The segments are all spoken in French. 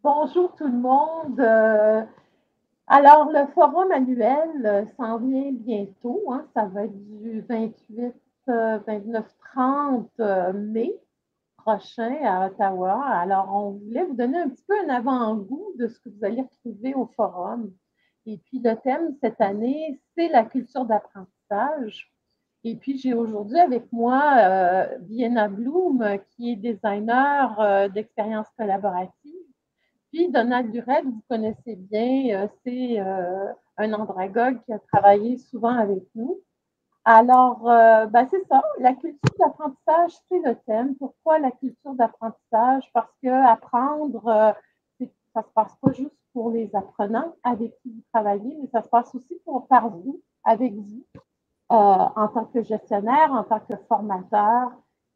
Bonjour tout le monde. Alors, le forum annuel s'en vient bientôt, hein. Ça va être du 28, 29, 30 mai prochain à Ottawa. Alors, on voulait vous donner un petit peu un avant-goût de ce que vous allez retrouver au forum. Et puis, le thème cette année, c'est la culture d'apprentissage. Et puis, j'ai aujourd'hui avec moi Vienna Bloom, qui est designer d'expérience collaborative. Puis Donald Durette, vous connaissez bien, c'est un andragogue qui a travaillé souvent avec nous. Alors, ben c'est ça, la culture d'apprentissage, c'est le thème. Pourquoi la culture d'apprentissage? Parce que apprendre, ça ne se passe pas juste pour les apprenants avec qui vous travaillez, mais ça se passe aussi par vous, avec vous, en tant que gestionnaire, en tant que formateur.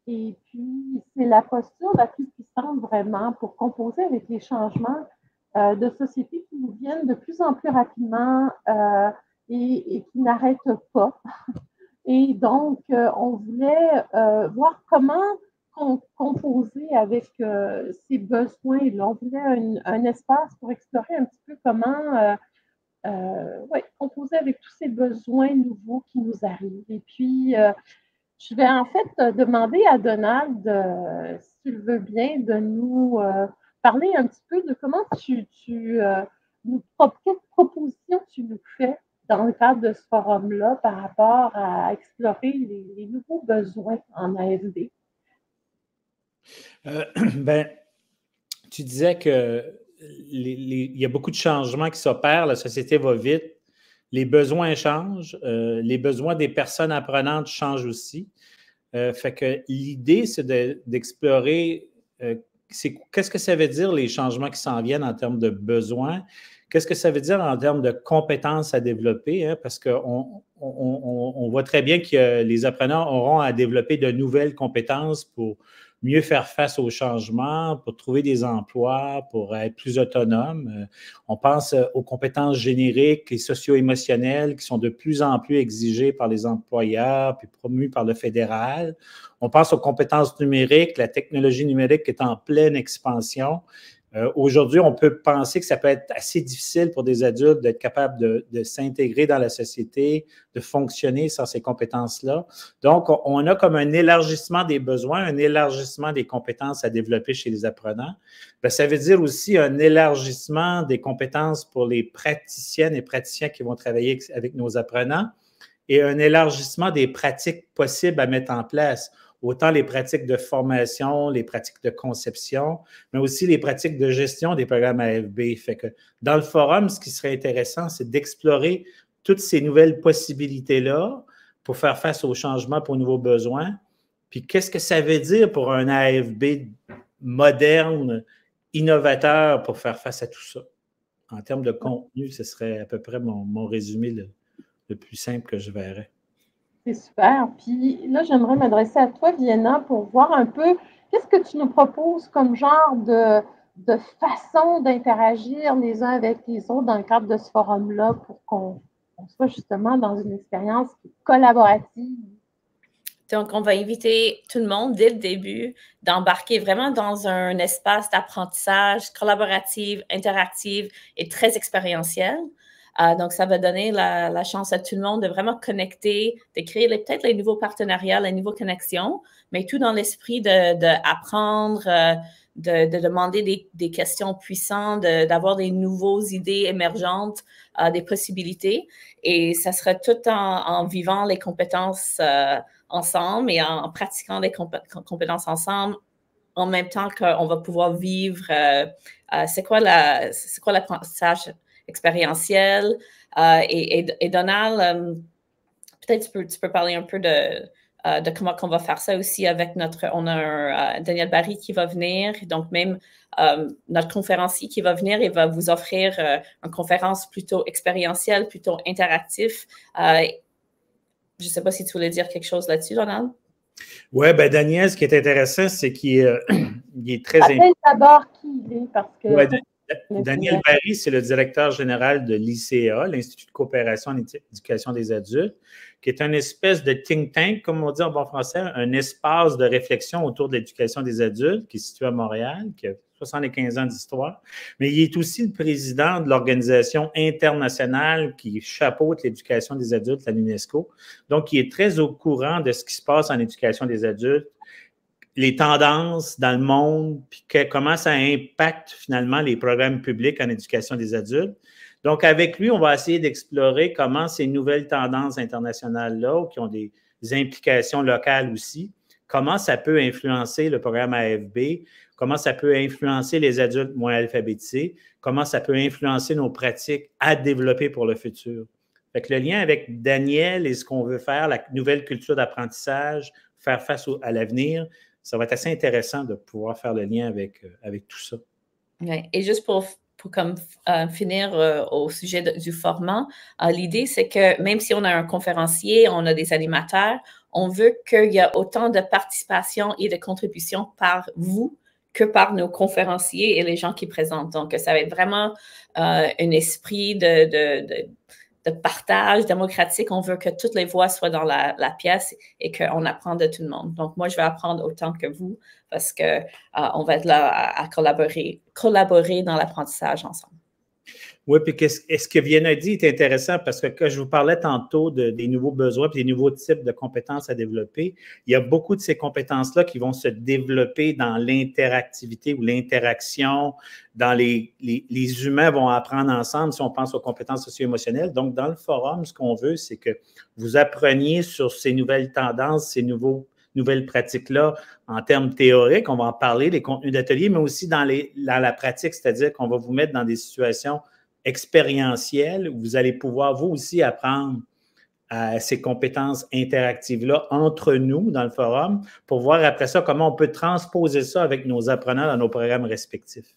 Et puis, c'est la posture la plus puissante vraiment pour composer avec les changements de société qui nous viennent de plus en plus rapidement et qui n'arrêtent pas. Et donc, on voulait voir comment composer avec ces besoins-là. On voulait un espace pour explorer un petit peu comment ouais, composer avec tous ces besoins nouveaux qui nous arrivent. Et puis, je vais en fait demander à Donald, s'il veut bien, de nous parler un petit peu de comment quelle proposition tu nous fais dans le cadre de ce forum-là par rapport à explorer les nouveaux besoins en AFD. Ben, tu disais que il y a beaucoup de changements qui s'opèrent, la société va vite, les besoins changent, les besoins des personnes apprenantes changent aussi. Fait que l'idée, c'est d'explorer qu'est-ce que ça veut dire les changements qui s'en viennent en termes de besoins, qu'est-ce que ça veut dire en termes de compétences à développer, hein, parce qu'on voit très bien que les apprenants auront à développer de nouvelles compétences pour mieux faire face aux changements, pour trouver des emplois, pour être plus autonome. On pense aux compétences génériques et socio-émotionnelles qui sont de plus en plus exigées par les employeurs puis promues par le fédéral. On pense aux compétences numériques, la technologie numérique est en pleine expansion. Aujourd'hui, on peut penser que ça peut être assez difficile pour des adultes d'être capables de s'intégrer dans la société, de fonctionner sans ces compétences-là. Donc, on a comme un élargissement des besoins, un élargissement des compétences à développer chez les apprenants. Bien, ça veut dire aussi un élargissement des compétences pour les praticiennes et praticiens qui vont travailler avec nos apprenants et un élargissement des pratiques possibles à mettre en place. Autant les pratiques de formation, les pratiques de conception, mais aussi les pratiques de gestion des programmes AFB. Fait que dans le forum, ce qui serait intéressant, c'est d'explorer toutes ces nouvelles possibilités-là pour faire face aux changements, pour nouveaux besoins. Puis qu'est-ce que ça veut dire pour un AFB moderne, innovateur pour faire face à tout ça? En termes de contenu, ce serait à peu près mon résumé le plus simple que je verrais. C'est super. Puis là, j'aimerais m'adresser à toi, Vienna, pour voir un peu qu'est-ce que tu nous proposes comme genre de façon d'interagir les uns avec les autres dans le cadre de ce forum-là pour qu'on soit justement dans une expérience collaborative. Donc, on va inviter tout le monde dès le début d'embarquer vraiment dans un espace d'apprentissage collaboratif, interactif et très expérientiel. Donc, ça va donner la chance à tout le monde de vraiment connecter, de créer peut-être les nouveaux partenariats, les nouvelles connexions, mais tout dans l'esprit d'apprendre, de demander des questions puissantes, d'avoir des nouvelles idées émergentes, des possibilités. Et ça sera tout en vivant les compétences ensemble et en pratiquant les compétences ensemble en même temps qu'on va pouvoir vivre c'est quoi l'apprentissage expérientiel. Et Donald, peut-être tu peux parler un peu de comment on va faire ça aussi avec on a Daniel Barry qui va venir, donc même notre conférencier qui va venir et va vous offrir une conférence plutôt expérientielle, plutôt interactive. Je ne sais pas si tu voulais dire quelque chose là-dessus, Donald. Oui, bien, Daniel, ce qui est intéressant, c'est qu'il est très... Appelle d'abord qui il est, parce que... Ouais, Daniel Barry, c'est le directeur général de l'ICA, l'Institut de coopération en éducation des adultes, qui est une espèce de think tank, comme on dit en bon français, un espace de réflexion autour de l'éducation des adultes qui est situé à Montréal, qui a 75 ans d'histoire. Mais il est aussi le président de l'organisation internationale qui chapeaute l'éducation des adultes à l'UNESCO. Donc, il est très au courant de ce qui se passe en éducation des adultes, les tendances dans le monde, puis comment ça impacte finalement les programmes publics en éducation des adultes. Donc, avec lui, on va essayer d'explorer comment ces nouvelles tendances internationales-là, qui ont des implications locales aussi, comment ça peut influencer le programme AFB, comment ça peut influencer les adultes moins alphabétisés, comment ça peut influencer nos pratiques à développer pour le futur. Fait que le lien avec Daniel et ce qu'on veut faire, la nouvelle culture d'apprentissage, faire face à l'avenir, ça va être assez intéressant de pouvoir faire le lien avec tout ça. Ouais. Et juste pour finir au sujet du format, l'idée, c'est que même si on a un conférencier, on a des animateurs, on veut qu'il y ait autant de participation et de contribution par vous que par nos conférenciers et les gens qui présentent. Donc, ça va être vraiment un esprit de partage démocratique. On veut que toutes les voix soient dans la pièce et qu'on apprend de tout le monde. Donc, moi, je vais apprendre autant que vous parce qu'on va être là à collaborer dans l'apprentissage ensemble. Oui, puis ce que Vienna dit est intéressant parce que quand je vous parlais tantôt des nouveaux besoins et des nouveaux types de compétences à développer, il y a beaucoup de ces compétences-là qui vont se développer dans l'interactivité ou l'interaction, dans les humains vont apprendre ensemble si on pense aux compétences socio-émotionnelles. Donc, dans le forum, ce qu'on veut, c'est que vous appreniez sur ces nouvelles tendances, ces nouvelles pratiques-là en termes théoriques. On va en parler, les contenus d'atelier, mais aussi dans la pratique, c'est-à-dire qu'on va vous mettre dans des situations expérientielles où vous allez pouvoir, vous aussi, apprendre à ces compétences interactives-là entre nous dans le forum pour voir après ça comment on peut transposer ça avec nos apprenants dans nos programmes respectifs.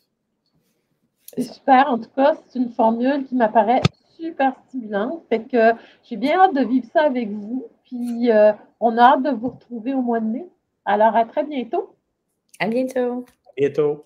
C'est super. En tout cas, c'est une formule qui m'apparaît super stimulante. Fait que j'ai bien hâte de vivre ça avec vous. Puis, on a hâte de vous retrouver au mois de mai. Alors, à très bientôt. À bientôt. À bientôt.